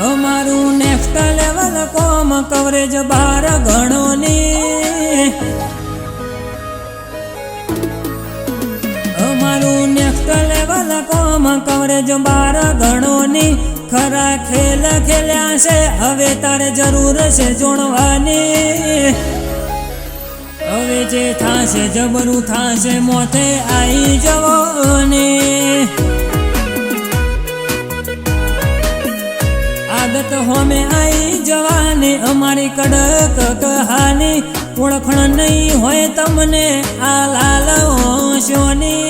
અમારું next level કોમ coverage 12 ગણોની અમારું નેક્સ્ટ લેવલ કોમ કવરેજ 12 ગણોની ખરા ખેલ ખેલ્યા છે હવે તારે જરૂર છે જોણવાની હવે જે થાશે જબરું થાશે મોથે આવી જવાની આદત હોમે આવી જવાની અમારી કડક કહાની ઓળખણ નહીં હોય તમને આ લાલ હોશોની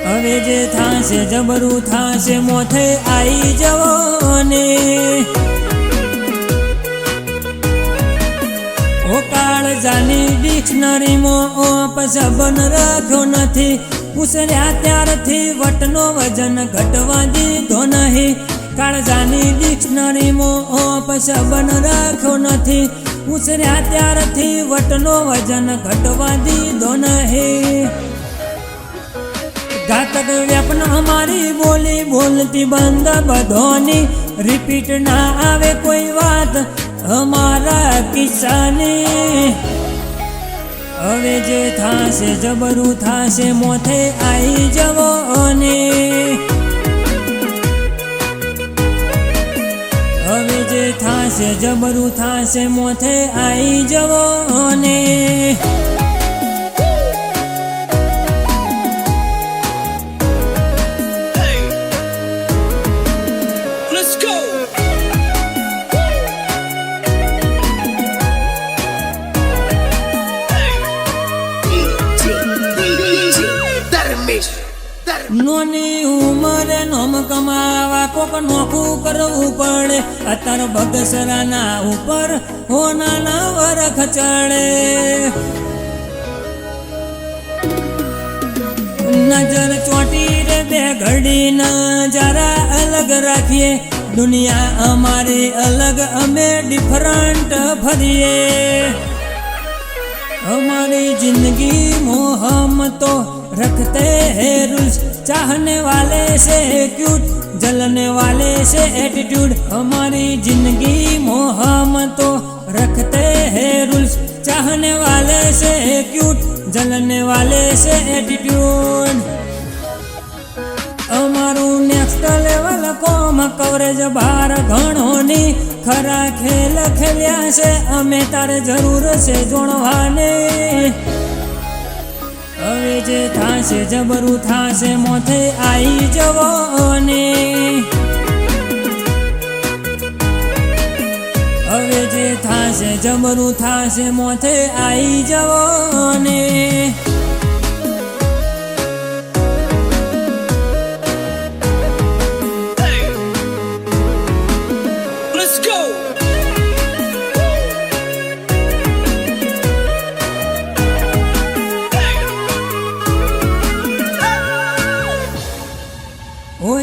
હવે જે થાશે જબરું થાશે મોથે આવી જવાની ઓ કાળજાની ડિક્શનરીમાં અપશબ્દ રાખ્યો નથી ઉછર્યા ત્યારથી વટનો વજન ઘટવા દીધો નહીં કાળજાની ડિક્શનરીમાં અપશબ્દ રાખ્યો નથી ઉછર્યા ત્યારથી વટનો વજન ઘટવા દીધો નહીં ઘાતક વ્યપન અમારી બોલી બોલતી બંધ બધોની રિપીટ ના આવે કોઈ વાત અમારા કિસ્સાની હવે જે થાશે જબરું થાશે મોથે આવી જવાની હવે જે થાશે જબરું થાશે મોથે આવી જવાની નોની ઉંમરે નોમ કમાવા કોક નોખું કરવું પડે અત્યારે બગસરાના ઉપર હોનાના વરખ ચડે નજર ચોટી રે બે ઘડી નજારા અલગ રાખીએ દુનિયા અમારી અલગ અમે ડિફરન્ટ ફરીએ हमारी जिंदगी मोहम तो रखते हैं रूल्स चाहने वाले से क्यूट जलने वाले से एटीट्यूड हमारी जिंदगी मोहम तो रखते हैं रूल्स चाहने वाले से क्यूट जलने वाले से एटीट्यूड અમારું નેક્સ્ટ લેવલ કોમ કવરેજ 12 ગણોની ખરા ખેલ ખેલ્યા છે અમે તારે જરૂર છે જોણવાની હવે જે થાશે જબરું થાશે મોથે આવી જવાની હવે જે થાશે જબરું થાશે મોથે આવી જવાની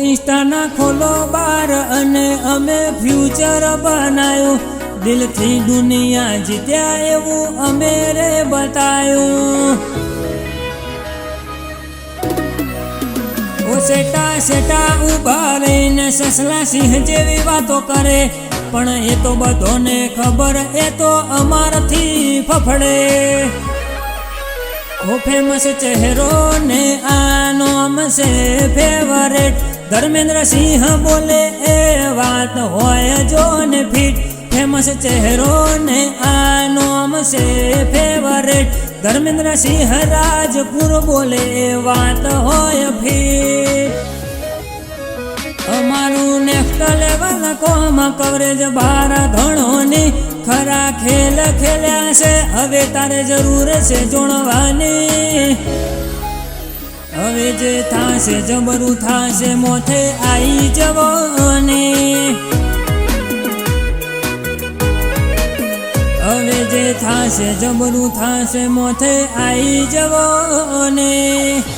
ઇન્સ્ટાના ખોલો બાર અને અમે ફ્યુચર બનાવ્યું દિલથી દુનિયા જીત્યા એવું અમે રે બતાવ્યું ઓ સેટા સેટા ઉભા રહીને સસલા સિંહ જેવી વાતો કરે પણ એ તો બધાને ખબર એ તો અમારથી ફફડે ઓ ફેમસ ચહેરો ને આનો છે ફેવરેટ ધર્મેન્દ્ર સિંહ બોલે એ વાત હોય જો ને ફિટ ફેમસ ચહેરો ને આનો છે ફેવરેટ ધર્મેન્દ્ર સિંહ રાજપુર બોલે એ વાત હોય ફિટ અમારું નેક્સ્ટ લેવલ કોમ કવરેજ 12 ગણોની ખરા ખેલ ખેલ્યા છે હવે તારે જરૂર છે જોણવાની હવે જે થાશે જબરું થાશે મોથે આવી જવાની હવે જે થાશે જબરું થાશે મોથે આવી જવાની